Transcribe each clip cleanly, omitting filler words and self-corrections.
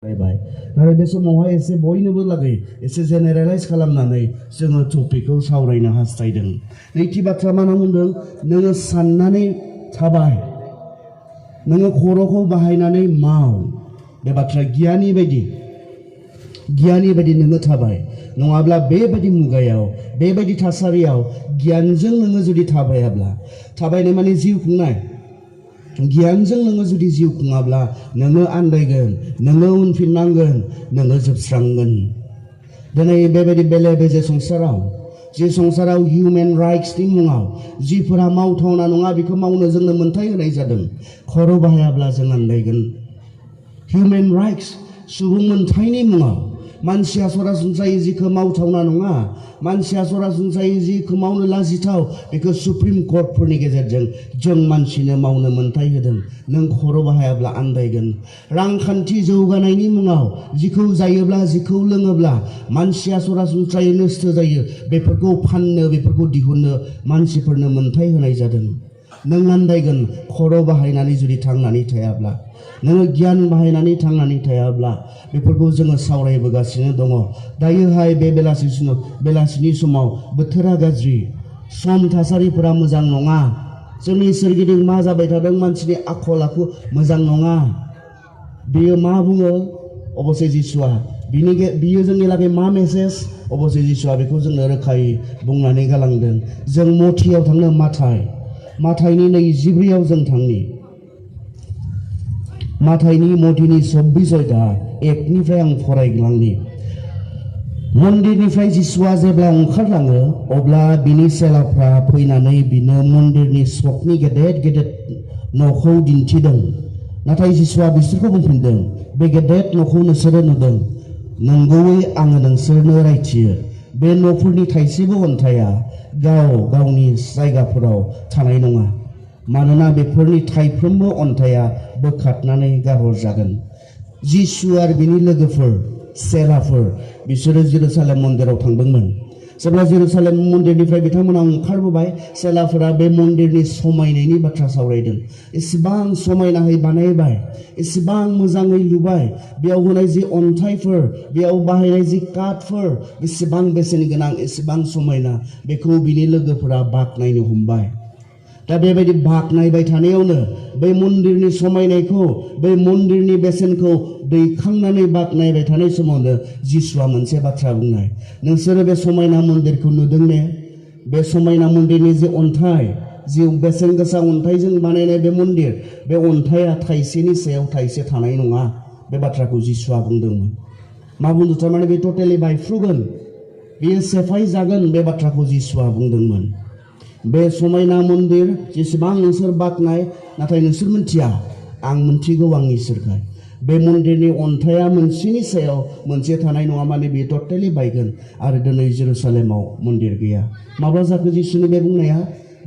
नाथाय बे समावहाय एसे बयनोबो लागै एसे जेनेरेलाइज खालामनानै जोङो टपिकखौ सावरायनो हास्थायदों। नैथि बाथ्रा मा बुंदों? नोङो साननानै थाबाय, नोङो खर'खौ बाहायनानै माव। बे बाथ्रा गियानि बायदि नोङो थाबाय। नङाब्ला बेबायदि मुगायाव, बेबायदि थासारियाव गियानजों नोङो जुदि थाबायाब्ला, थाबायनाय माने जिउ खुंनाय, गियानजों नोङो जुदि जिउ खुङाब्ला नोङो आन्दायगोन, नोङो उनफिननांगोन, नोङो जोबस्रांगोन। दिनै बेबायदि बेले बेजे संसाराव, जे संसाराव हिउमेन राइट्सनि मुङाव जिफोरा मावथावना नङा बेखौ मावनो जोंनो मोन्थाय होनाय जादों, खर' बाहायाब्ला जों आन्दायगोन। हिउमेन राइट्स, सुबुं मोन्थायनि मुङाव मानसिया सरासनस्रायै जिखौ मावथावना नङा, मानसिया सरासनस्रायै जिखौ मावनो लाजिथाव, बेखौ सुप्रिम कर्टफोरनि गेजेरजों जों मानसिनो मावनो मोन्थाय होदों। नों खर' बाहायाब्ला आन्दायगोन। रांखान्थि जौगानायनि मुङाव जिखौ जायोब्ला, जिखौ लोङोब्ला मानसिया सरासनस्रायै नस्थ' जायो, बेफोरखौ फाननो, बेफोरखौ दिहुननो मानसिफोरनो मोन्थाय होनाय जादों। नों आन्दायगोन खर' बाहायनानै जुदि थांनानै थायाब्ला, नोङो गियान बाहायनानै थांनानै थायाब्ला। बेफोरखौ जोङो सावरायबोगासिनो दङ। दायोहाय बे बेलासिनि समाव बोथोरा गाज्रि, सम थासारिफोरा मोजां नङा। जोंनि सोरगिदिं मा जाबाय थादों, मानसिनि आखल आखु मोजां नङा। बेयो मा बुङो? अबसे जिसुआ बियो जोंनि लागै मा मेसेज? अबसे जिसुआ बेखौ जोंनो रोखायै बुंनानै गालांदों। जों मथियाव थांनो, माथाइनि 24 जों थांनि। मथिनि 24 आं फरायलांनि। मन्दिरनिफ्राय जिसुआ जेब्ला ओंखारलाङो, अब्ला बिनि चेलाफ्रा फैनानै बिनो मन्दिरनि सकनि गेदेर न'खौ दिन्थिदों। नाथाय जिसुआ बिसोरखौ बुंफिनदों, बे गेदेर न'खौ नोंसोरो नुदों, नंगौयै आङो नोंसोरनो रायथियो, बे न'फोरनि थाइसेबो अन्थाइआ गावनि जायगाफोराव थानाय नङा, मानोना बेफोरनि थाइफ्रोमबो अन्थाइआ बोखारनानै गारहरजागोन। जिसु आरो बिनि लोगोफोर, चेलाफोर, बिसोरो जेरुसालेम मन्दिराव थांदोंमोन। जेब्ला जेरुसालेम मन्दिरनिफ्राय बिथांमोना ओंखारबोबाय, चेलाफोरा बे मन्दिरनि समायनायनि बाथ्रा सावरायदों। एसेबां समायनायै बानायबाय, एसेबां मोजाङै लुबाय, बेयाव होनाय जि अन्थाइफोर, बेयाव बाहायनाय जि काठफोर, बेसेबां बेसेन गोनां, एसेबां समायना, बेखौ बिनि लोगोफोरा बाख्नायनो हमबाय। दा बेबायदि बाख्नायबाय थानायावनो, बै मन्दिरनि समायनायखौ, बै मन्दिरनि बेसेनखौ दैखांनानै बाख्नायबाय थानाय समावनो जिसुआ मोनसे बाथ्रा बुंनाय, नोंसोरो बे समायना मन्दिरखौ नुदों ने? बे समायना मन्दिरनि जे अन्थाइ, जि बेसेन गोसा अन्थाइजों बानायनाय बे मन्दिर, बे अन्थाइआ थाइसेनि सायाव थाइसे थानाय नङा। बे बाथ्राखौ जिसुआ बुंदोंमोन। मा बुंदों? थारमाने बे टटेलि बायफ्रुगोन, बेयो सेफाय जागोन। बे बाथ्राखौ जिसुआ बुंदोंमोन। बे समायना मन्दिर जेसेबां नोंसोर बाख्नाय, नाथाय नोंसोर मिथिया, आं मिथिगौ आंनि इसोरखाय। बे मन्दिरनि अन्थाइआ मोनसेनि सायाव मोनसे थानाय नङा, माने बे टटेलि बायगोन। आरो दिनै जेरुसालेमाव मन्दिर गैया। माब्ला जाखो जिसुनि बे बुंनाया?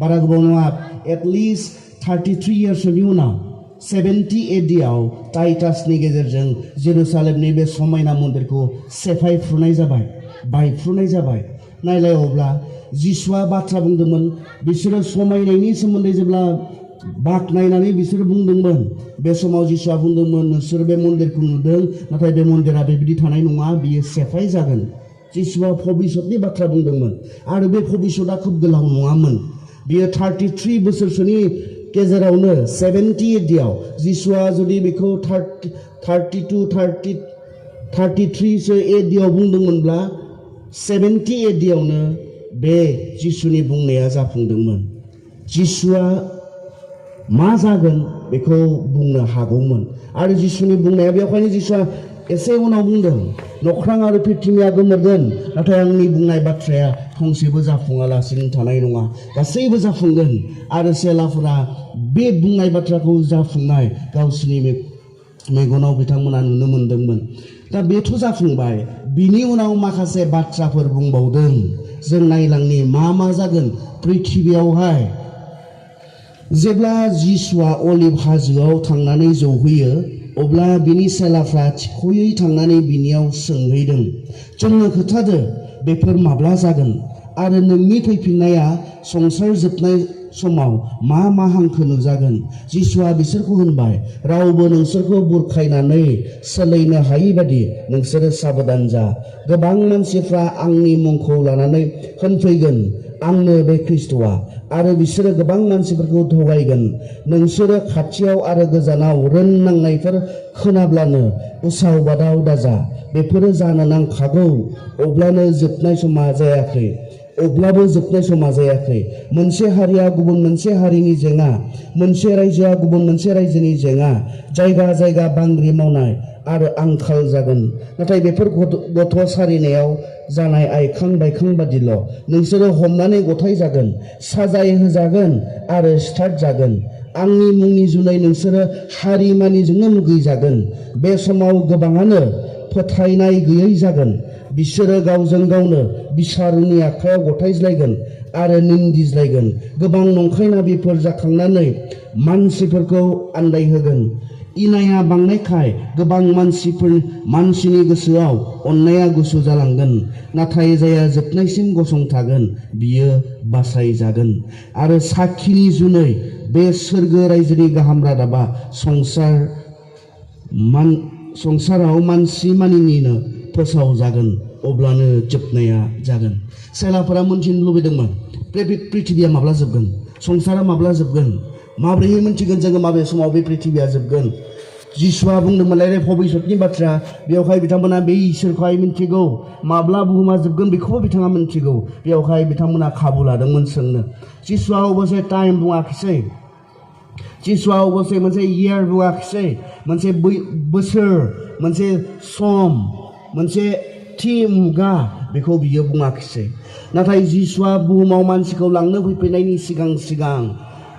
बारा गोबाव नङा, एटलिस्ट 33 इयार्सनि उनाव 70 AD टाइटासनि गेजेरजों जेरुसालेमनि बे समायना मन्दिरखौ सेफायफ्रुनाय जाबाय, बायफ्रुनाय जाबाय। नायलाय, अब्ला जिसुआ बाथ्रा बुंदोंमोन, बिसोरो समायनायनि सोमोन्दै जेब्ला बाख्नायनानै बिसोरो बुंदोंमोन, बे समाव जिसुआ बुंदोंमोन, नोंसोर बे मन्दिरखौ नुदों, नाथाय बे मन्दिरा बेबायदि थानाय नङा, बियो सेफाय जागोन। जिसुआ भबिष्यतनि बाथ्रा बुंदोंमोन, आरो बे भबिष्यतआ खोब गोलाव नङामोन। बियो 33 बोसोरसोनि गेजेरावनो 70 AD जिसुआ जुदि बेखौ 33 AD बुंदोंमोनब्ला 70 AD बे जिसुनि बुंनाया जाफुंदोंमोन। जिसुआ मा जागोन बेखौ बुंनो हागौमोन। आरो जिसुनि बुंनाया, बेवहायनो जिसुआ एसे उनाव बुंदों, नख्रां आरो पृथ्वीया गोमोरगोन, नाथाय आंनि बुंनाय बाथ्राया फंसेबो जाफुङालासिनो थानाय नङा, गासैबो जाफुंगोन। आरो चेलाफोरा बे बुंनाय बाथ्राखौ जाफुंनाय गावसोरनि मेगनाव बिथांमोना नुनो मोनदोंमोन। दा बेथ' जाफुंबाय, बिनि उनाव माखासे बाथ्राफोर बुंबावदों। जों नायलांनि मा जागोन पृथ्वीयावहाय। जेब्ला जिसुआ अलिभ हाजोआव थांनानै जौहैयो, अब्ला बिनि चेलाफ्रा थिख'यै थांनानै बिनियाव सोंहैदों, जोंनो खोन्थादो, बेफोर माब्ला जागोन आरो नोंनि फैफिननाया संसार जोबनाय समाव मा हांखो नुजागोन। जिसुआ बिसोरखौ होनबाय, रावबो नोंसोरखौ बुरखायनानै सोलायनो हायि बादि नोंसोरो साबधान जा। गोबां मानसिफ्रा आंनि मुंखौ लानानै होनफैगोन, आंनो बे ख्रिस्ट'आ, आरो बिसोरो गोबां मानसिफोरखौ थगायगोन। नोंसोरो खाथियाव आरो गोजानाव रोननांनायफोर खोनाब्लानो उसाव बादाव दाजा, बेफोरो जानो नांखागौ, अब्लाबो जोबनाय समा जायाखै। मोनसे हारिया गुबुन मोनसे हारिनि जेंना, मोनसे रायजोआ गुबुन मोनसे रायजोनि जेंना, जायगा जायगा बांग्रि मावनाय आरो आंखाल जागोन। नाथाय बेफोर गथ' सारिनायाव जानाय आइखां बायखां बादिल'। नोंसोरो हमनानै गथाय जागोन, साजाय होजागोन आरो सिथार जागोन। आंनि मुंनि जुनै नोंसोरो हारिमानिजोंनो मुगैजागोन। बे समाव गोबाङानो फोथायनाय गैयै जागोन। बिसोरो गावजों गावनो बिसारुनि आखायाव गथायज्लायगोन आरो निन्दिज्लायगोन। गोबां नंखाय नाबिफोर जाखांनानै मानसिफोरखौ आन्दायहोगोन। इनाया बांनायखाय गोबां मानसिनि गोसोआव अननाया गुसु जालांगोन। नाथाय जायहा जोबनायसिम गसंथागोन बियो बासायजागोन। आरो साखिनि जुनै बे सोरगो रायजोनि गाहाम रादाबा संसाराव मानसि मानिनिनो फोसाव जागोन, अब्लानो जोबनाया जागोन। सेलाफोरा मोनथिनो लुबैदोंमोन, पृथिबिया माब्ला जोबगोन, संसारा माब्ला जोबगोन, माब्रैहाय मोनथिगोन जोङो माबे समाव बे पृथिबिया जोबगोन। जिसुआ बुंदोंमोनलाय भबिष्यतनि बाथ्रा, बेवहाय बिथांमोना बे इसोरखौहाय मिन्थिगौ, माब्ला बुहुमा जोबगोन बेखौबो बिथाङा मिन्थिगौ। बेवहाय बिथांमोना खाबु लादोंमोन सोंनो। जिसुआ अबसे टाइम बुङाखिसै, जिसुआ अबसे मोनसे इयार बुङाखिसै, मोनसे बोसोर, मोनसे सम, मोनसे थि मुगा, बेखौ बियो बुङाखिसै। नाथाय जिसुआ बुहुमाव मानसिखौ लांनो फैफिननायनि सिगां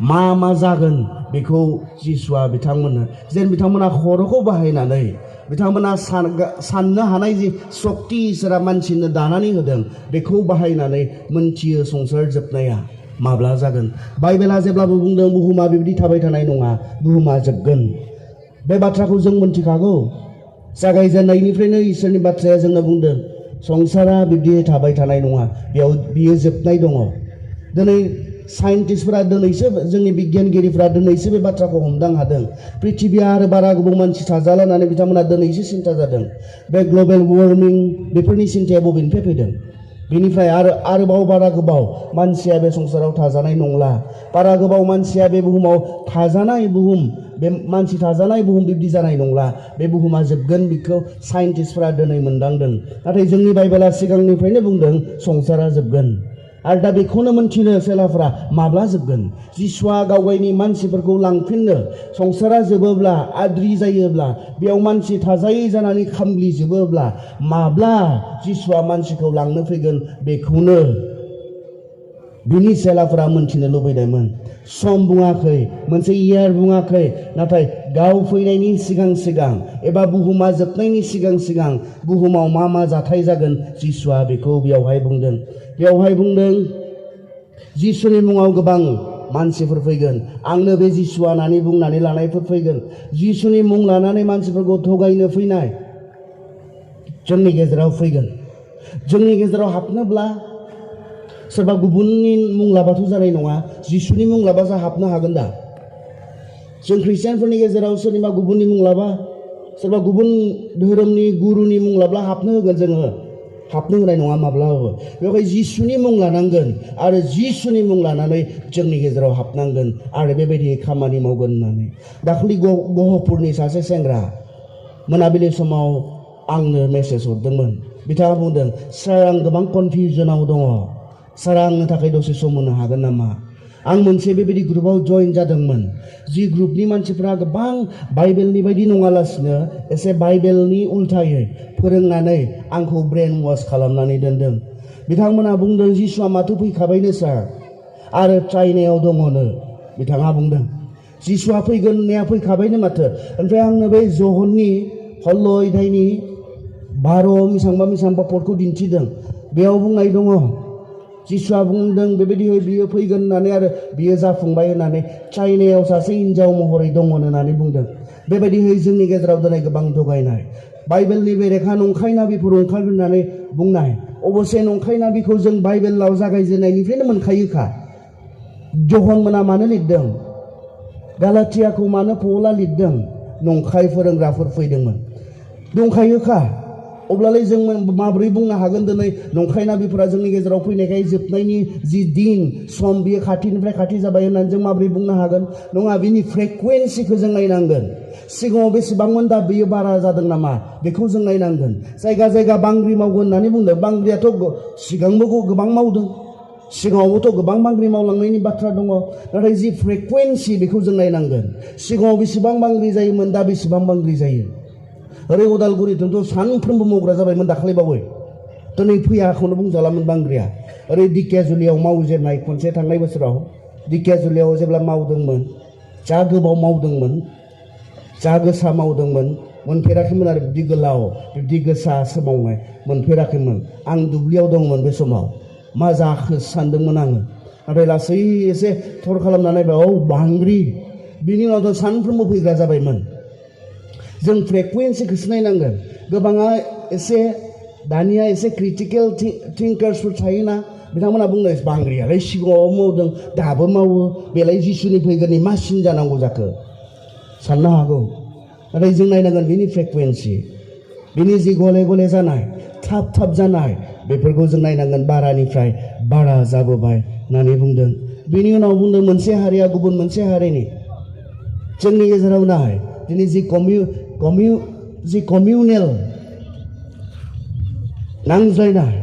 मा जागोन बेखौ जिसुआ बिथांमोननो, जेन बिथांमोना खर'खौ बाहायनानै, बिथांमोना साननो हानाय जि सक्ति इसोरा मानसिनो दानानै होदों बेखौ बाहायनानै मोनथियो संसार जोबनाया माब्ला जागोन। बाइबेला जेब्लाबो बुंदों बुहुमा बेबायदि थाबाय थानाय नङा, बुहुमा जोबगोन। बे बाथ्राखौ जों मोनथिखागौ। जागायजेननायनिफ्रायनो इसोरनि बाथ्राया जोंनो बुंदों संसारा बिब्दि थाबाय थानाय नङा, बियो जोबनाय दङ। दिनै साइन्टिस्टफोरा, दिनैसो जोंनि बिगियानगिरिफ्रा दिनैसो बे बाथ्राखौ हमदां हादों। पृथिबिया आरो बारा गोबाव मानसि थाजाला होननानै बिथांमोना दिनैसो सिन्था जादों। बे ग्लबेल वार्मिं बेफोरनि सिन्थाया बबेनिफ्राय फैदों? बेनिफ्राय आरोबाव बारा गोबाव मानसिया बे संसाराव थाजानाय नंला। बारा गोबाव मानसिया बे बुहुमाव थाजानाय बुहुम, बे मानसि थाजानाय बुहुम बिब्दि जानाय नंला। बे बुहुमा जोबगोन, बेखौ साइन्टिस्टफोरा दिनै मोनदांदों। नाथाय जोंनि बाइबेला सिगांनिफ्रायनो बुंदों संसारा जोबगोन। आरो दा बेखौनो मोनथिनो सेलाफोरा माब्ला जोबगोन। जिसुआ गावगायनि मानसिफोरखौ लांफिननो, संसारा जोबोब्ला, आद्रि जायोब्ला, बेयाव मानसि थाजायै जानानै खामग्लिजोबोब्ला माब्ला जिसुआ मानसिखौ लांनो फैगोन बेखौनो बिनि सेलाफोरा मोनथिनो लुबैदोंमोन। सम बुङाखै, मोनसे इयार बुङाखै, नाथाय गाव फैनायनि सिगां एबा बुहुमा जोबनायनि सिगां बुहुमाव मा जाथाय जागोन जिसुआ बेखौ बेयावहाय बुंदों। बेवहाय बुंदों जिसुनि मुङाव गोबां मानसिफोर फैगोन। आंनो बे जिसुआ होननानै बुंनानै लानायफोर फैगोन। जिसुनि मुं लानानै मानसिफोरखौ थगायनो फैनाय जोंनि गेजेराव फैगोन। जोंनि गेजेराव हाबनोब्ला सोरबा गुबुननि मुं लाबाथ' जानाय नङा, जिसुनि मुं लाबासो हाबनो हागोन दा। जों ख्रिस्टियानफोरनि गेजेराव सोरनिबा गुबुननि मुं लाबा, सोरबा गुबुन धोरोमनि गुरुनि मुं लाब्ला हाबनो होगोन, जोङो हाबनो होनाय नङा माब्लाबाबो। बेवहाय जिसुनि मुं लानांगोन आरो जिसुनि मुं लानानै जोंनि गेजेराव हाबनांगोन आरो बेबायदि खामानि मावगोन होननानै। दाखालि गहपुरनि सासे सेंग्रा मोनाबिलि समाव आंनो मेसेज हरदोंमोन। बिथाङा बुंदों, सार आं गोबां कनफिउजनाव दङ, सार आंनो थाखाय दसे सम होनो हागोन नामा? आं मोनसे बेबायदि ग्रुपाव जइन जादोंमोन, जि ग्रुपनि मानसिफ्रा गोबां बाइबेलनि बायदि नङालासिनो एसे बाइबेलनि उल्थायै फोरोंनानै आंखौ ब्रेन वाश खालामनानै दोनदों। बिथांमोना बुंदों जिसुआ माथो फैखाबायनो सार, आरो चाइनायाव दङनो। बिथाङा बुंदों जिसुआ फैगोन होननाया फैखाबायनो माथो। ओमफ्राय आंनो बे जहननि हल्लयदायनि 12 मिसांबा पदखौ दिन्थिदों। बेयाव बुंनाय दङ जिसुआ बुंदों बेबायदियै बियो फैगोन होननानै आरो बियो जाफुंबाय होननानै, चाइनायाव सासे हिन्जाव महरै दङ होननानै बुंदों। बेबायदियै जोंनि गेजेराव दिनै गोबां थगायनाय, बाइबेलनि बेरेखा नंखाय नाबिफोर ओंखारगोन होननानै बुंनाय, अबसे नंखायना बेखौ जों बाइबेलाव जागायजेननायनिफ्रायनो मोनखायोखा। जहन मोना मानो लिरदों? गालातियाखौ मानो पौला लिरदों? नंखाय फोरोंग्राफोर फैदोंमोन। दंखायोखा। अब्लालाय जों माबोरै बुंनो हागोन दिनै नंखाय नाबिफोरा जोंनि गेजेराव फैनायखाय जोबनायनि जि दिन सम बियो खाथिनिफ्राय खाथि जाबाय होननानै जों माबोरै बुंनो हागोन? नङा, बिनि फ्रिकुवेन्सिखौ जों नायनांगोन। सिगाङाव बेसेबांमोन, दा बियो बारा जादों नामा बेखौ जों नायनांगोन। जायगा जायगा बांग्रि मावगोन होननानै बुंदों। बांग्रियाथ' सिगांबो गोबां मावदों, सिगाङावबोथ' गोबां बांग्रि मावलांनायनि बाथ्रा दङ। नाथाय जि फ्रिकुवेन्सि बेखौ जों नायनांगोन। सिगाङाव बेसेबां बांग्रि जायोमोन, दा बेसेबां बांग्रि जायो। ओरै उदालगुरिथिंथ' सानफ्रोमबो मावग्रा जाबायमोन दाखालिबावै। दिनै फैयाखौनो बुंजालामोन बांग्रिया। ओरै दिकियाजुलियाव मावजेननाय खनसे थांनाय बोसोराव दिकियाजुलियाव जेब्ला मावदोंमोन, जा गोबाव मावदोंमोन, जा गोसा मावदोंमोन, मोनफेराखैमोन आरो बिदि गोलाव बिदि गोसा सोमावनाय मोनफेराखैमोन। आं दुब्लियाव दंमोन बे समाव। मा जाखो सानदोंमोन आङो। नाथाय लासै एसे थर खालामना नायबाय, औ बांग्रि। बिनि उनावथ' सानफ्रोमबो फैग्रा जाबायमोन। जों फ्रिकुवेन्सिखौसो नायनांगोन। गोबाङा एसे दानिया एसे क्रिटिकेल थिंकार्सफोर थायोना, बिथांमोना बुंनाय बांग्रियालाय सिगाङाव मावदों, दाबो मावो, बेलाय जिसुनि फैगोननि मा सिन जानांगौ जाखो साननो हागौ। नाथाय जों नायनांगोन बिनि फ्रिकुवेन्सि, बिनि जि गले गले जानाय, थाब थाब जानाय, बेफोरखौ जों नायनांगोन। बारानिफ्राय बारा जाबोबाय होननानै बुंदों। बिनि उनाव बुंदों मोनसे हारिया गुबुन मोनसे हारिनि जोंनि गेजेराव नाय दिनै जि कमिउनेल नांज्लायनाय,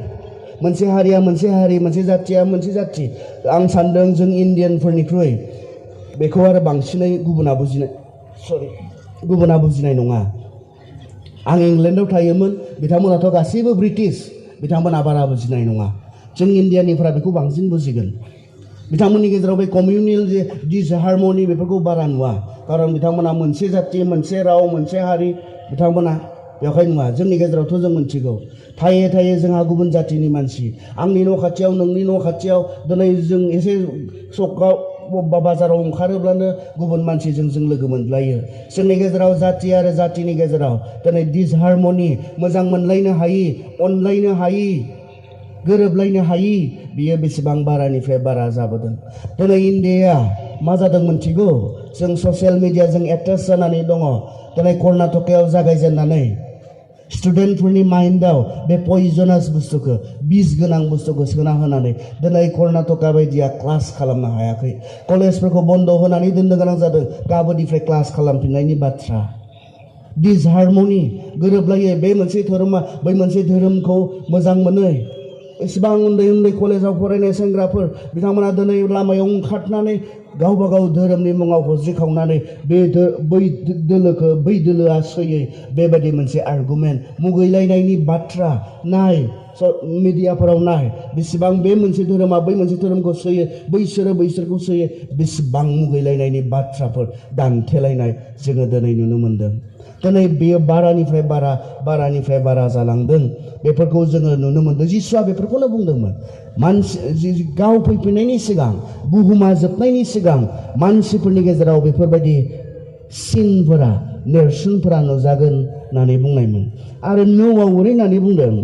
मोनसे हारिया मोनसे हारि, मोनसे जाथिया मोनसे जाथि। आं सानदों जों इण्डियानफोरनिख्रुइ बेखौ आरो बांसिनै गुबुना बुजिनाय नङा। आं इंलेण्डआव थायोमोन, बिथांमोनाथ' गासैबो ब्रिटिश, बिथांमोना बारा बुजिनाय नङा। जों इण्डियानिफ्रा बेखौ बांसिन बुजिगोन। बिथांमोननि गेजेराव बे कमिउनेल जे डिसहार्मनि बेफोरखौ बारा नुवा, खारन बिथांमोना मोनसे जाथि, मोनसे राव, मोनसे हारि, बिथांमोना बेवहाय नुवा। जोंनि गेजेरावथ' जों मिथिगौ, थायै थायै जोंहा गुबुन जाथिनि मानसि, आंनि न' खाथियाव, नोंनि न' खाथियाव, दिनै जों एसे सकाव बबेबा बाजाराव ओंखारोब्लानो गुबुन मानसिजों जों लोगो मोनलायो। जोंनि गेजेराव जाथि आरो जाथिनि गेजेराव दिनै डिसहार्मनि, मोजां मोनलायनो हायि, अनलायनो हायि, गोरोबलायनो हायि, बियो बेसेबां बारानिफ्राय बारा जाबोदों। दिनै इण्डियाया मा जादों मिथिगौ? जों ससियेल मिडियाजों एटाच जानानै दङ। दिनै कर्नाटकायाव जागायजेननानै स्टुडेन्टफोरनि माइन्डआव बे पयजनास बुस्थुखौ, बिस गोनां बुस्थुखौ सोना होनानै दिनै कर्नाटका बायदिया क्लास खालामनो हायाखै। कलेजफोरखौ बन्द' होनानै दोननो गोनां जादों। गाबोननिफ्राय क्लास खालामफिननायनि बाथ्रा। डिसहार्मनि, गोरोबलायै, बे मोनसे धोरोमा बै मोनसे धोरोमखौ मोजां मोनो। एसेबां उन्दै उन्दै कलेजाव फरायनाय सेंग्राफोर, बिथांमोना दिनै लामायाव ओंखारनानै गावबा गाव धोरोमनि मुङाव हज्रिखावनानै बै दोलोआ सैयै, बेबायदि मोनसे आर्गुमेन्ट, मुगैलायनायनि बाथ्रा। नाय मिडियाफोराव नाय, बेसेबां बे मोनसे धोरोमा बै मोनसे धोरोमखौ सैयो, बैसोरो बैसोरखौ सैयो, बेसेबां मुगैलायनायनि बाथ्राफोर, दान्थेलायनाय जोङो दिनै नुनो मोन्दों। दिनै बेयो बारानिफ्राय बारा जालांदों। बेफोरखौ जोङो नुनो मोन्दों। जिसुआ बेफोरखौनो बुंदोंमोन। गाव फैफिननायनि सिगां, बुहुमा जोबनायनि सिगां मानसिफोरनि गेजेराव बेफोरबायदि सिनफोरा, नेरसोनफोरा नुजागोन होननानै बुंनायमोन। आरो न'आव ओरै होननानै बुंदों,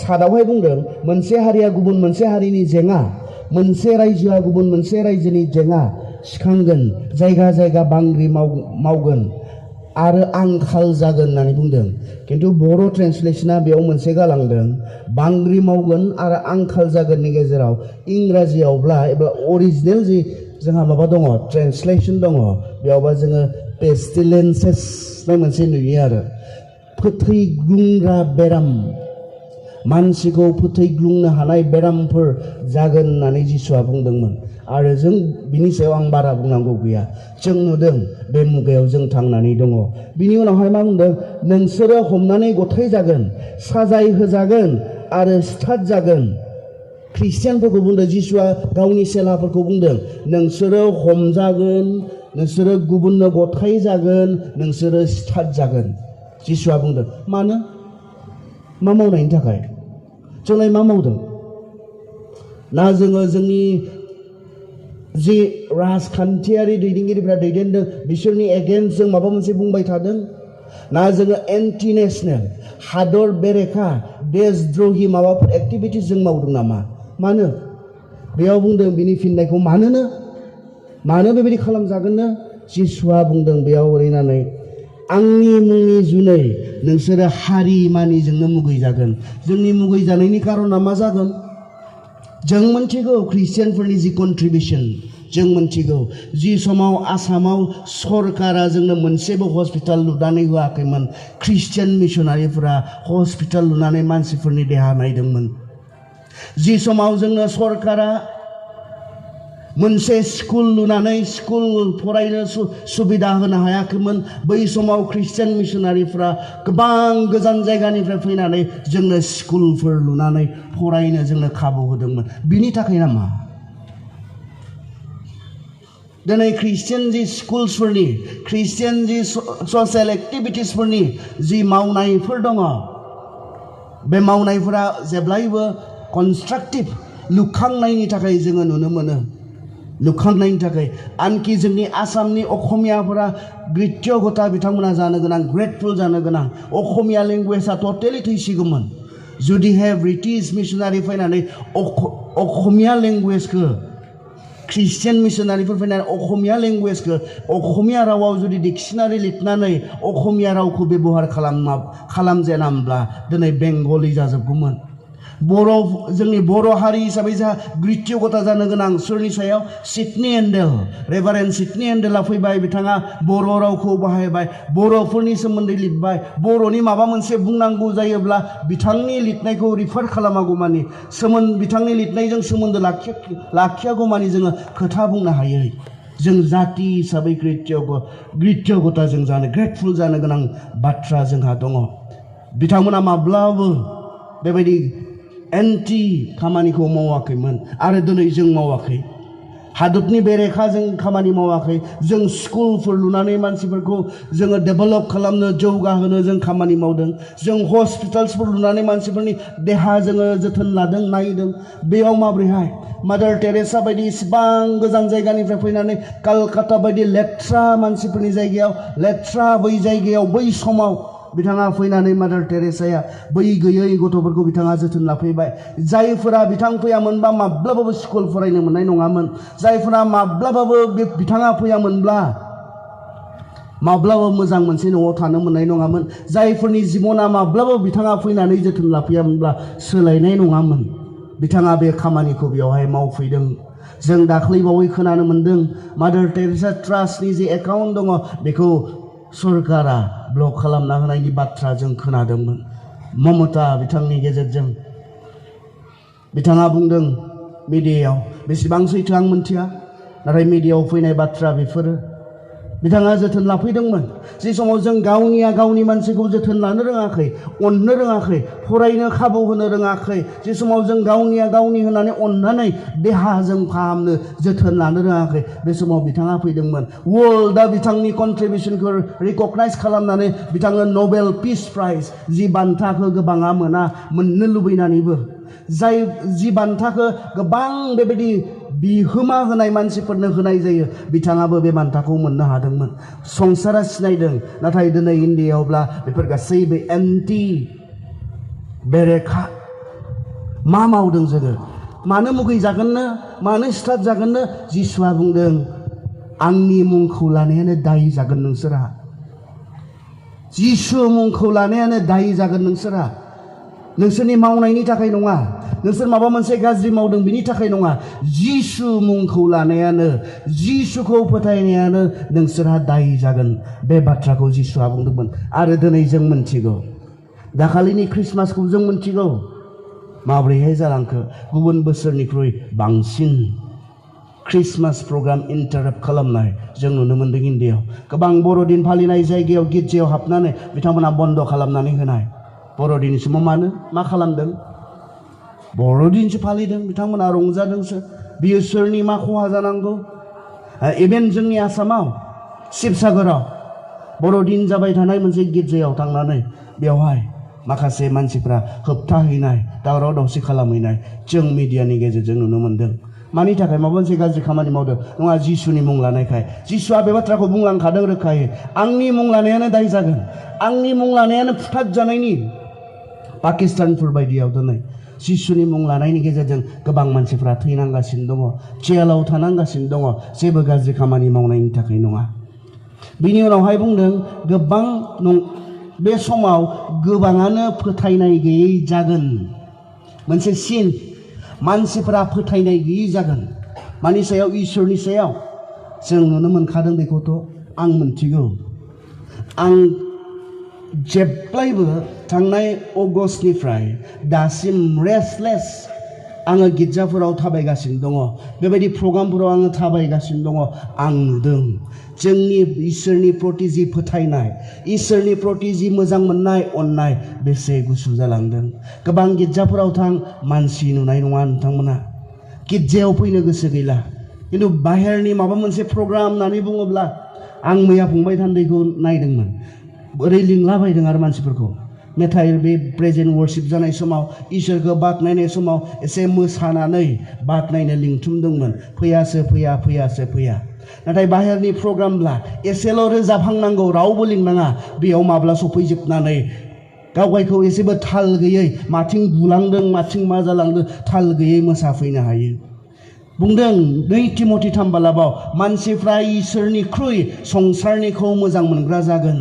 सादावहाय बुंदों, मोनसे हारिया गुबुन मोनसे हारिनि जेङा, मोनसे रायजोआ गुबुन मोनसे रायजोनि जेङा सिखांगोन, जायगा जायगा बांग्रि मावगोन आरो आंखाल जागोन होननानै बुंदों। खिन्थु बर' ट्रेन्सलेसना बेयाव मोनसे गालांदों, बांग्रि मावगोन आरो आंखाल जागोननि गेजेराव इंराजियावब्ला एबा अरिजिनेल जि जोंहा माबा दङ, ट्रेन्सलेसन दङ, बेयावबा जोङो पेस्टिलेन्सेस मोनसे नुयो आरो फोथैग्लुंग्रा बेराम, मानसिखौ फोथैग्लुंनो हानाय बेरामफोर जागोन होननानै जिसुआ बुंदोंमोन। आरो जों बिनि सायाव आं बारा बुंनांगौ गैया। जों नुदों बे मुगायाव जों थांनानै दङ। बिनि उनावहाय मा बुंदों? नोंसोरो हमनानै गथाय जागोन, साजाय होजागोन आरो सिथार जागोन। ख्रिस्टियानफोरखौ बुंदों, जिसुआ गावनि सेलाफोरखौ बुंदों, नोंसोरो हमजागोन, नोंसोरो गुबुननो गथाय जागोन, नोंसोरो सिथार जागोन। जिसुआ बुंदों। मानो? मा मावनायनि थाखाय? जोंलाय मा मावदों? ना जोङो जोंनि जि राजखान्थियारि दैदेनगिरिफ्रा दैदेनदों, बिसोरनि एगेन्स्ट जों माबा मोनसे बुंबाय थादों? ना जोङो एन्टि नेसनेल हादर बेरेखा देशद्रहि माबाफोर एक्टिभिटिस जों मावदों नामा? मानो? बेयाव बुंदों बिनि फिननायखौ मानो बेबायदि खालामजागोननो? जिसुआ बुंदों बेयाव ओरैनानै आंनि मुंनि जुनै नोंसोरो हारि मानिजोंनो मुगैजागोन। जोंनि मुगैजानायनि कारना मा जागोन? जों मोनथिगौ ख्रिस्टियानफोरनि जि कन्ट्रिबिउसन जों मोनथिगौ जि समाव आसामाव सरकारा जोंनो मोनसेबो हस्पिटाल लुनानै होआखैमोन ख्रिस्टियान मिशनारिफोरा हस्पिटाल लुनानै मानसिफोरनि देहा नायदोंमोन। जि समाव जोंनो सरकारा मोनसे स्कुल लुनानै स्कुल फरायनो सुबिदा होनो हायाखैमोन बै समाव ख्रिस्टियान मिशनारिफोरा गोबां गोजान जायगानिफ्राय फैनानै जोंनो स्कुलफोर लुनानै फरायनो जोंनो खाबु होदोंमोन। बिनि थाखाय नामा? दिनै ख्रिस्टियान जि स्कुल्सफोरनि ख्रिस्टियान जि ससियेल एक्टिभिटिसफोरनि जि मावनायफोर दङ बे मावनायफोरा जेब्लायबो कनस्ट्राक्टिभ लुखांनायनि थाखाय जोङो नुनो मोनो। लुखांनायनि थाखाय आनखि जोंनि आसामनि असमियाफोरा ग्रित्यगता बिथांमोना जानो गोनां ग्रेटफुल जानो गोनां असमिया लेंगुवेजआ टटेलि थैसिगौमोन जुदिहाय ब्रिटिश मिशनारि फैनानै असमिया लेंगुवेजखौ ख्रिस्टियान मिशनारिफोर फैनानै असमिया लेंगुवेजखौ असमिया रावाव जुदि डिक्सनारि लिरनानै असमिया रावखौ बेबहार खालामजेनामब्ला दिनै बेंगलि जाजोबगौमोन। जोंनि बर' हारि हिसाबै जोंहा ग्रित्यगता जानो गोनां सोरनि सायाव? सिडनी एन्डेल रेभारेन्ड सिडनी एन्डेला फैबाय बिथाङा बर' रावखौ बाहायबाय बर'फोरनि सोमोन्दै लिरबाय बर'नि माबा मोनसे बुंनांगौ जायोब्ला बिथांनि लिरनायखौ रिफार खालामागौमानि बिथांनि लिरनायजों सोमोन्दो लाखियागौमानि जोङो खोथा बुंनो हायो। जों जाति हिसाबै ग्रित्यगता जों जानो ग्रेटफुल जानो गोनां बाथ्रा जोंहा दङ। बिथांमोना माब्लाबो बेबायदि एन्टि खामानिखौ मावाखैमोन आरो दिनै जों मावाखै। हादरनि बेरेखा जों खामानि मावाखै। जों स्कुलफोर लुनानै मानसिफोरखौ जोङो डेभेलप खालामनो जौगाहोनो जों खामानि मावदों। जों हस्पिटाल्सफोर लुनानै मानसिफोरनि देहा जोङो जोथोन लादों नायदों। बेयाव माबोरैहाय मादार टेरेसा बायदि इसिबां गोजान जायगानिफ्राय फैनानै कलकाता बायदि लेथ्रा मानसिफोरनि जायगायाव लेथ्रा बै जायगायाव बै समाव बिथाङा फैनानै मादार टेरेसाया बै गैयै गथ'फोरखौ बिथाङा जोथोन लाफैबाय। जायफोरा बिथां फैयामोनबा माब्लाबाबो स्कुल फरायनो मोननाय नङामोन। जायफोरा माब्लाबाबो बिथाङा फैयामोनब्ला माब्लाबाबो मोजां मोनसे न'आव थानो मोननाय नङामोन। जायफोरनि जिबना माब्लाबाबो बिथाङा फैनानै जोथोन लाफैयामोनब्ला सोलायनाय नङामोन। बिथाङा बे खामानिखौ बेवहाय मावफैदों। जों दाख्लैबावै खोनानो मोन्दों मादार टेरेसा ट्रास्टनि जे एकाउन्ट दङ बेखौ सरकारा ब्लक खालामना होनायनि बाथ्रा जों खोनादोंमोन। ममता बिथांनि गेजेरजों बिथाङा बुंदों मिडियायाव बेसेबां सैथो आं मिन्थिया नाथाय मिडियायाव फैनाय बाथ्रा बेफोरो बिथाङा जोथोन लाफैदोंमोन। जे समाव जों गावनि मानसिखौ जोथोन लानो रोङाखै अननो रोङाखै फरायनो खाबु होनो रोङाखै जे समाव जों गावनि होननानै अननानै देहाजों फाहामनो जोथोन लानो रोङाखै बे समाव बिथाङा फैदोंमोन। वर्ल्डआ बिथांनि कन्ट्रिबिउसनखौ रिकगनाइज खालामनानै बिथांनो नबेल पिस प्राइज जि बान्थाखौ गोबाङा मोननो लुबैनानैबो जि बान्थाखौ गोबां बेबायदि बिहोमा होनाय मानसिफोरनो होनाय जायो बिथाङाबो बे बान्थाखौ मोननो हादोंमोन। संसारा सिनायदों नाथाय दिनै इन्डियायावब्ला बेफोर गासैबो एन्टि बेरेखा मा मावदों जोङो? मानो मुगैजागोननो? मानो स्टार्ट जागोननो? जिसुआ बुंदों आंनि मुंखौ लानायानो दाय जागोन नोंसोरहा। जिसु मुंखौ लानायानो दाय जागोन नोंसोरहा। नोंसोरनि मावनायनि थाखाय नङा नोंसोर माबा मोनसे गाज्रि मावदों बिनि थाखाय नङा। जिसु मुंखौ लानायानो जिसुखौ फोथायनायानो नोंसोरहा दाय जागोन। बे बाथ्राखौ जिसुआ बुंदोंमोन। आरो दिनै जों मोनथिगौ दाखालिनि ख्रिस्टमासखौ जों मोनथिगौ माब्रैहाय जालांखो। गुबुन बोसोरनिख्रुइ बांसिन ख्रिस्टमास प्रग्राम इन्टाराप्ट खालामनाय जों नुनो मोन्दों इन्डियायाव। गोबां बर'दिन फालिनाय जायगायाव गिर्जायाव हाबनानै बिथांमोना बन्द खालामनानै होनाय। बर'दिननि समाव मा खालामदों? बर'दिनसो फालिदों बिथांमोना रंजादोंसो। बियो सोरनि मा खहा जानांगौ? इभेन जोंनि आसामाव शिबसागराव बर'दिन जाबाय थानाय मोनसे गिर्जायाव थांनानै बेवहाय माखासे मानसिफ्रा होबथाहैनाय दावराव दावसि खालामहैनाय जों मिडियानि गेजेरजों नुनो मोन्दों। मानि थाखाय माबा मोनसे गाज्रि खामानि मावदों नङा जिसुनि मुं लानायखाय जिसुआ बे बाथ्राखौ बुंलांखादों रोखायै आंनि मुं लानायानो दाय जागोन आंनि मुं लानायानो फुथार जानायनि पाकिस्तानफोर बायदियाव दिनै जिसुनि मुं लानायनि गेजेरजों गोबां मानसिफ्रा थैनांगासिनो दङ जेलाव थानांगासिनो दङ जेबो गाज्रि खामानि मावनायनि थाखाय नङा बिनि उनावहाय बुंदों गोबां बे समाव गोबाङानो फोथायनाय गैयै जागोन मोनसे सिन मानसिफोरा फोथायनाय गैयै जागोन मानि सायाव इसोरनि सायाव जों नुनो मोनखादों बेखौथ' आं मोनथिगौ आं जेब्लायबो थांनाय अगस्टनिफ्राय दासिम रेस्टलेस आङो गिर्जाफोराव थाबायगासिनो दङ बेबायदि प्रग्रामफोराव आङो थाबायगासिनो दङ आं नुदों जोंनि इसोरनि प्रति जि फोथायनाय इसोरनि प्रति जि मोजां मोननाय अननाय बेसे गुसु जालांदों गोबां गिर्जाफोराव थां मानसि नुनाय नङा नोंथांमोना गिर्जायाव फैनो गोसो गैला खिन्थु बाहेरनि माबा मोनसे प्रग्राम होननानै बुङोब्ला आं मैया फंबाय थान्दैखौ नायदोंमोन ओरै लिंलाबायदों आरो मानसिफोरखौ मेथाइ बे प्रेजेन्ट वर्शिप जानाय समाव इसोरखौ बाख्नायनाय समाव एसे मोसानानै बाख्नायनो लिंथुमदोंमोन फैयासो फैया नाथाय बाहेरनि प्रग्रामब्ला एसेल' रोजाबहांनांगौ रावबो लिंनाङा बेयाव माब्ला सफैजोबनानै गावगायखौ एसेबो थाल गैयै माथिं बुलांदों माथिं मा जालांदों थाल गैयै मोसाफैनो हायो बुंदों 2 तिमथि 3 मानसिफ्रा इसोरनिख्रुइ संसारनिखौ मोजां मोनग्रा जागोन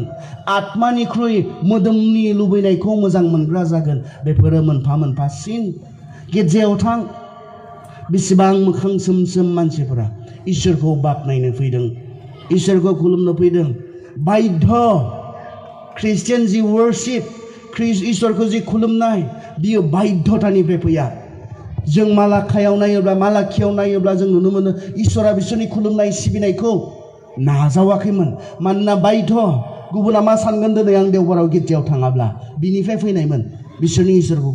आत्मानिख्रुइ मोदोमनि लुबैनायखौ मोजां मोनग्रा जागोन बेफोरो मोनफा मोनफा सिन गिर्जायाव थां बेसेबां मोखां सोम मानसिफोरा इसोरखौ बाख्नायनो फैदों इसोरखौ खुलुमनो फैदों बाध्य ख्रिस्टियान जि वर्शिप इसोरखौ जि खुलुमनाय बियो बाध्यतानिफ्राय फैया जों मालाखियाव नायोब्ला जों नुनो मोनो इसोरा बिसोरनि खुलुमनाय सिबिनायखौ नाजावाखैमोन मानोना बाध्य गुबुना मा सानगोन दिनै आं देवबाराव गिर्जायाव थाङाब्ला बिनिफ्राय फैनायमोन बिसोरनि इसोरखौ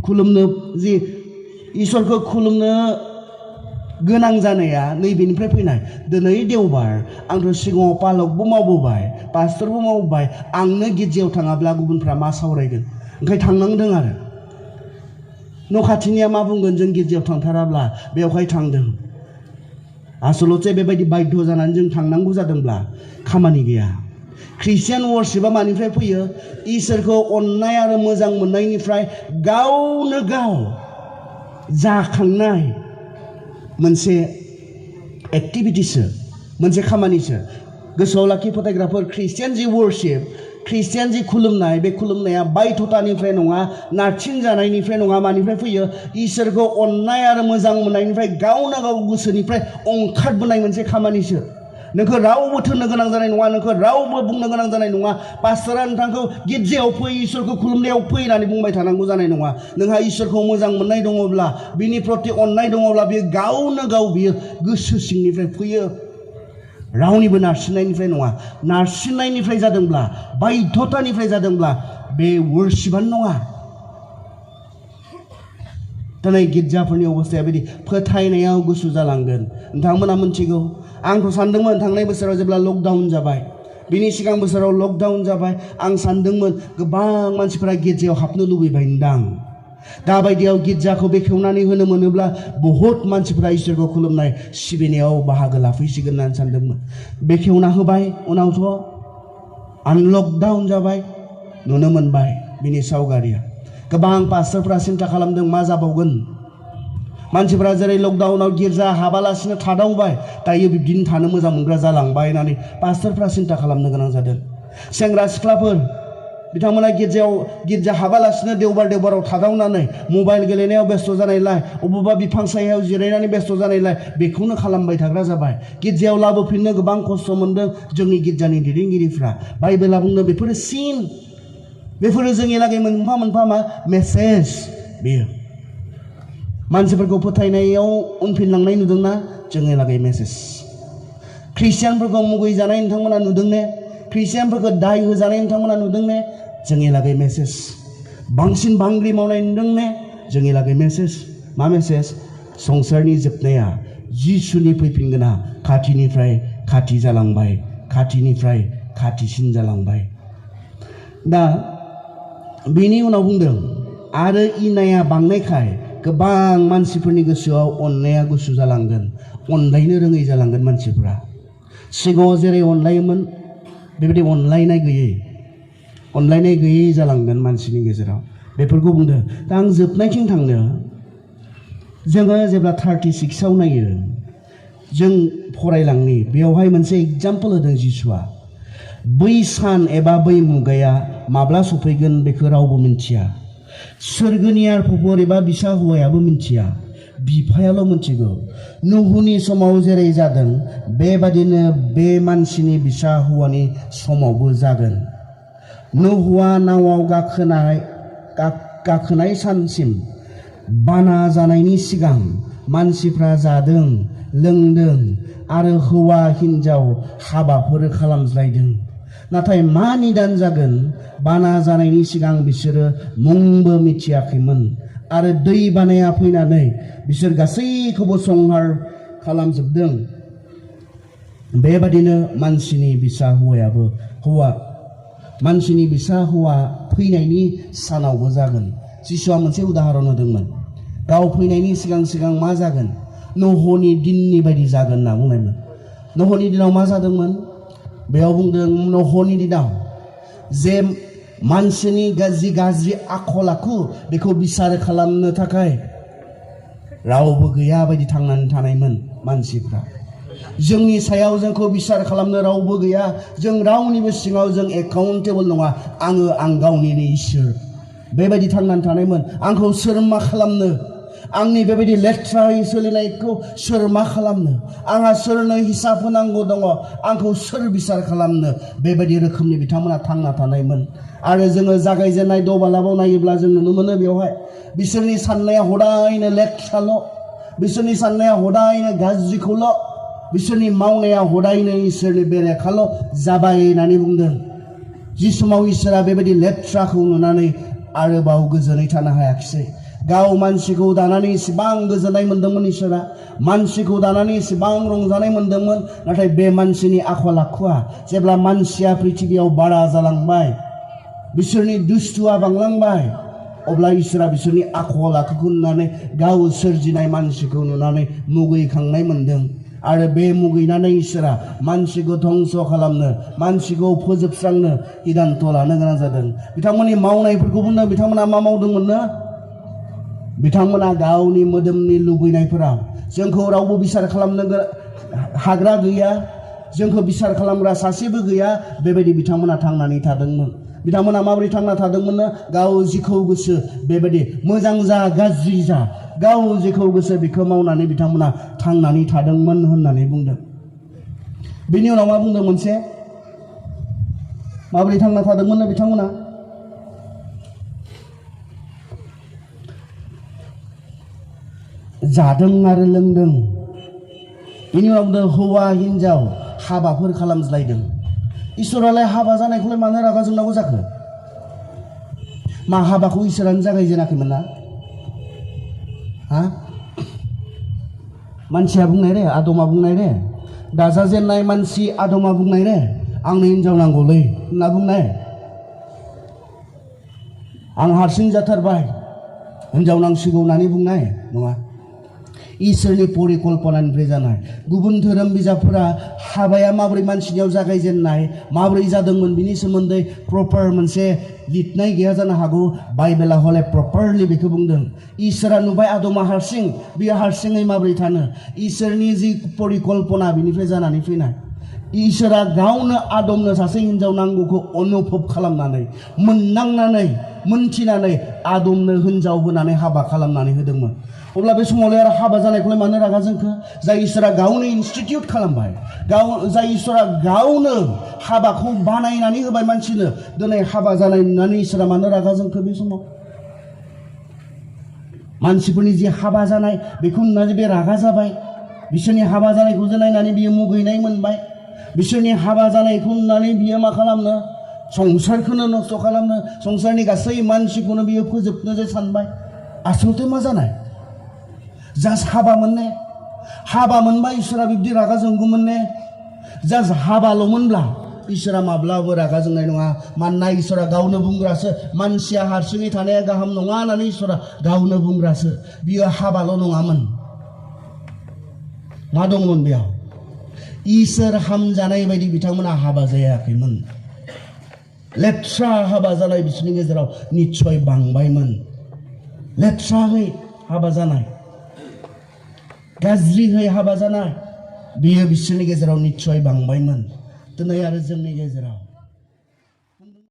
खुलुमनो जि इसोरखौ खुलुमनो गोनां जानाया नैबेनिफ्राय फैनाय दिनै देवबार आंथ' सिगाङाव पालकबो मावबोबाय पास्टरबो मावबोबाय आंनो गिर्जायाव थाङाब्ला गुबुनफ्रा मा सावरायगोन ओंखाय थांनांदों आरो न' खाथिनिया मा बुंगोन जों गिर्जायाव थांथाराब्ला बेवहाय थांदों आसलथे बेबायदि बाध्य जानानै जों थांनांगौ जादोंब्ला खामानि गैया ख्रिस्टियान वर्शिपआ मानिफ्राय फैयो इसोरखौ अननाय आरो मोजां मोननायनिफ्राय गावनो गाव जाखांनाय मोनसे एक्टिभिटिसो मोनसे खामानिसो गोसोआव लाखि फोथायग्राफोर ख्रिस्टियान जि वर्शिप ख्रिस्टियान जि खुलुमनाय बे खुलुमनाया बाध्यतानिफ्राय नङा नारसिन जानायनिफ्राय नङा मानिफ्राय फैयो इसोरखौ अननाय आरो मोजां मोननायनिफ्राय गावनो गाव गोसोनिफ्राय ओंखारबोनाय मोनसे खामानिसो नोंखौ रावबो थोननो गोनां जानाय नङा नोंखौ रावबो बुंनो गोनां जानाय नङा पास्टरा नोंथांखौ गिर्जायाव फै इसोरखौ खुलुमनायाव फै होननानै बुंबाय थानांगौ जानाय नङा नोंहा इसोरखौ मोजां मोननाय दङब्ला बिनि प्रति अननाय दङब्ला बियो गावनो गाव बियो गोसो सिंनिफ्राय फैयो रावनिबो नारसिननायनिफ्राय नङा नारसिननायनिफ्राय जादोंब्ला बाध्यतानिफ्राय जादोंब्ला बे वर्शिपआनो नङा दिनै गिर्जाफोरनि अबस्थाया बिदि फोथायनायाव गुसु जालांगोन नोंथांमोना मिथिगौ आंथ' सानदोंमोन थांनाय बोसोराव जेब्ला लकडाउन जाबाय बिनि सिगां बोसोराव लकडाउन जाबाय आं सानदोंमोन गोबां मानसिफोरा गिर्जायाव हाबनो लुबैबायदां दाबायदियाव गिर्जाखौ बेखेवनानै होनो मोनोब्ला बहुत मानसिफोरा इसोरखौ खुलुमनाय सिबिनायाव बाहागो लाफैसिगोन होननानै सानदोंमोन बेखेवना होबाय उनावथ' आनलकडाउन जाबाय नुनो मोनबाय बिनि सावगारिया गोबां पास्टरफोरा सिन्था खालामदों मा जाबावगोन मानसिफोरा जेरै लकडाउनाव गिर्जा हाबालासिनो थादावबाय दायो बिब्दिनो थानो मोजां मोनग्रा जालांबाय होननानै पास्टरफोरा सिन्था खालामनो गोनां जादों सेंग्रा सिख्लाफोर बिथांमोना गिर्जा हाबालासिनो देवबाराव थादावनानै मबाइल गेलेनायाव बेस्थ' जानायलाय अबेबा बिफां सायाव जिरायनानै बेस्थ' जानायलाय बेखौनो खालामबाय थाग्रा जाबाय गिर्जायाव लाबोफिननो गोबां खस्थ' मोनदों जोंनि गिर्जानि दैदेनगिरिफ्रा बाइबेला बुंदों बेफोरो सिन बेफोरो जोंनि लागै मोनफा मोनफा मा मेसेज बेयो मानसिफोरखौ फोथायनायाव उनफिनलांनाय नुदोंना जोंनि लागै मेसेज ख्रिस्टियानफोरखौ मुगै जानाय नोंथांमोना नुदों ने ख्रिस्टियानफोरखौ दाय होजानाय नोंथांमोना नुदों ने जोंनि लागै मेसेज बांसिन बांग्रि मावनाय नुदों ने जोंनि लागै मेसेज मा मेसेज संसारनि जोबनाया जिसुनि फैफिनगोना खाथिनिफ्राय खाथि जालांबाय खाथिनिफ्राय खाथिसिन जालांबाय दा बेनि उनाव बुंदों आरो इनाया बांनायखाय गोबां मानसिफोरनि गोसोआव अननाया गुसु जालांगोन, अनलायनो रोङै जालांगोन मानसिफोरा। सिगाङाव जेरै अनलायोमोन बेबायदि अनलायनाय गैयै जालांगोन मानसिनि गेजेराव। बेफोरखौ बुंदों। दा आं जोबनायथिं थांनो, जोङो जेब्ला 36आव नायो, जों फरायलांनि, बेवहाय मोनसे एग्जाम्पल होदों जिसुआ। बै सान एबा बै मुगाया माब्ला सफैगोन बेखौ रावबो मिन्थिया। सोरगोनियारफोर एबा बिसा हौवायाबो मिन्थिया, बिफायाल' मिन्थिगौ। नहुनि समाव जेरै जादों बेबादिनो बे मानसिनि बिसा हौवानि समावबो जागोन। नहुआ नावाव गाखोनाय सानसिम बाना जानायनि सिगां मानसिफ्रा जादों, लोंदों आरो हौवा हिन्जाव हाबाफोर खालामज्लायदों। नाथाय मा निदान जागोन बाना जानायनि सिगां बिसोरो मुंबो मिथियाखैमोन आरो दै बानाया फैनानै बिसोर गासैखौबो संहार खालामजोबदों। बेबादिनो मानसिनि बिसा हौवा फैनायनि सानावबो जागोन। जिसुआ मोनसे उदाहरन होदोंमोन। गाव फैनायनि सिगां मा जागोन? नहनि दिननि बायदि जागोन होनना बुंनायमोन। नहनि दिनाव मा जादोंमोन? बेयाव बुंदों नहनि दिनाव जे मानसिनि गाज्रि आखल आखु बेखौ बिसार खालामनो थाखाय रावबो गैया बायदि थांनानै थानायमोन मानसिफ्रा। जोंनि सायाव जोंखौ बिसार खालामनो रावबो गैया। जों रावनिबो सिङाव जों एकाउन्टेबल नङा। आं गावनिनो इसोर बेबायदि थांनानै थानायमोन। आंखौ सोर मा खालामनो? आंनि बेबायदि लेथ्रायै सोलिनायखौ सोर मा खालामनो? आंहा सोरनो हिसाब होनांगौ दङ, आंखौ सोर बिसार खालामनो? बेबायदि रोखोमनि बिथांमोना थांना थानायमोन। आरो जोङो जागायजेननाय दबालाबाव नायोब्ला जों नुनो मोनो बेवहाय बिसोरनि साननाया हदायनो लेथ्राल', बिसोरनि साननाया हदायनो गाज्रिखौल', बिसोरनि मावनाया हदायनो इसोरनि बेरेखाल' जाबाय होननानै बुंदों। जि समाव इसोरा बेबायदि लेथ्राखौ नुनानै आरोबाव गोजोनै थानो हायाखिसै। गाव मानसिखौ दानानै इसेबां गोजोननाय मोन्दोंमोन इसोरा, मानसिखौ दानानै इसेबां रंजानाय मोन्दोंमोन। नाथाय बे मानसिनि आखल आखुआ जेब्ला मानसिया पृथिबियाव बारा जालांबाय, बिसोरनि दुस्थुआ बांलांबाय, अब्ला इसोरा बिसोरनि आखल आखुखौ नुनानै गाव सोरजिनाय मानसिखौ नुनानै मुगैखांनाय मोन्दों। आरो बे मुगैनानै इसोरा मानसिखौ धंस खालामनो, मानसिखौ फोजोबस्रांनो सिद्धान्त लानो गोनां जादों। बिथांमोननि मावनायफोरखौ बुंनो, बिथांमोना मा मावदोंमोननो? बिथांमोना गावनि मोदोमनि लुबैनायफोराव जोंखौ रावबो बिसार खालामनो हाग्रा गैया, जोंखौ बिसार खालामग्रा सासेबो गैया, बेबायदि बिथांमोना थांनानै थादोंमोन। बिथांमोना माबोरै थांना थादोंमोननो? गाव जिखौ गोसो बेबायदि मोजां जा गाज्रि जा, गाव जेखौ गोसो बेखौ मावनानै बिथांमोना थांनानै थादोंमोन होननानै बुंदों। बेनि उनाव मा बुंदों मोनसे? माबोरै थांना थादोंमोननो बिथांमोना? जादों आरो लोंदों। बेनि उनाव बुंदों हौवा हिन्जाव हाबाफोर खालामज्लायदों। इसोरालाय हाबा जानायखौलाय मानो रागा जोंनांगौ जाखो? मा हाबाखौ इसोरानो जागायजेनाखैमोन ना? मानसिया बुंनाय रे, आदमा बुंनाय रे, दाजाजेननाय मानसि आदमा बुंनाय रे, आंनो हिन्जाव नांगौलै होनना बुंनाय। आं हारसिं जाथारबाय, हिन्जाव नांसिगौ होननानै बुंनाय नङा। इसोरनि परिकल्पनानिफ्राय जानाय। गुबुन धोरोम बिजाबफोरा हाबाया माबोरै मानसिनियाव जागायजेननाय, माबोरै जादोंमोन बिनि सोमोन्दै प्रपार मोनसे लिरनाय गैया जानो हागौ। बाइबेला हले प्रपारलि बेखौ बुंदों। इसोरा नुबाय आदमा हारसिं, बियो हारसिङै माबोरै थानो? इसोरनि जि परिकल्पना बिनिफ्राय जानानै फैनाय। इसोरा गावनो आदमनो सासे हिन्जाव नांगौखौ अनुभब खालामनानै, मोनदांनानै, मोनथिनानै आदमनो हिन्जाव होनानै हाबा खालामनानै होदोंमोन। अब्ला बे समावलाय आरो हाबा जानायखौलाय मानो रागा जोंखो? जाय इसोरा गावनो इनस्टिटिउट खालामबाय, जाय इसोरा गावनो हाबाखौ बानायनानै होबाय मानसिनो, दिनै हाबा जानाय नुनानै इसोरा मानो रागा जोंखो? बे समाव मानसिफोरनि जि हाबा जानाय बेखौ नुनानै बे रागा जाबाय। बिसोरनि हाबा जानायखौ नायनानै बियो मुगैनाय मोनबाय। बिसोरनि हाबा जानायखौ नुनानै बियो मा खालामनो? संसारखौनो नस्थ' खालामनो, संसारनि गासै मानसिखौनो बियो फोजोबनो जे सानबाय। आसलथे मा जानाय? जास्ट हाबा मोनने, हाबा मोनबा इसोरा बिब्दि रागा जोंगौमोन ने? जास्ट हाबाल' मोनब्ला इसोरा माब्लाबो रागा जोंनाय नङा मानोना इसोरा गावनो बुंग्रासो मानसिया हारसिङै थानाया गाहाम नङा होननानै इसोरा गावनो बुंग्रासो बियो हाबाल' नङामोन मा दंमोन बेयाव इसोर हामजानाय बायदि बिथांमोना हाबा जायाखैमोन लेथ्रा हाबा जानाय बिसोरनि गेजेराव निश्चय बांबायमोन लेथ्राहै हाबा जानाय गाज्रिहै हाबा जानाय बियो बिसोरनि गेजेराव निश्चय बांबायमोन दिनै आरो जोंनि गेजेराव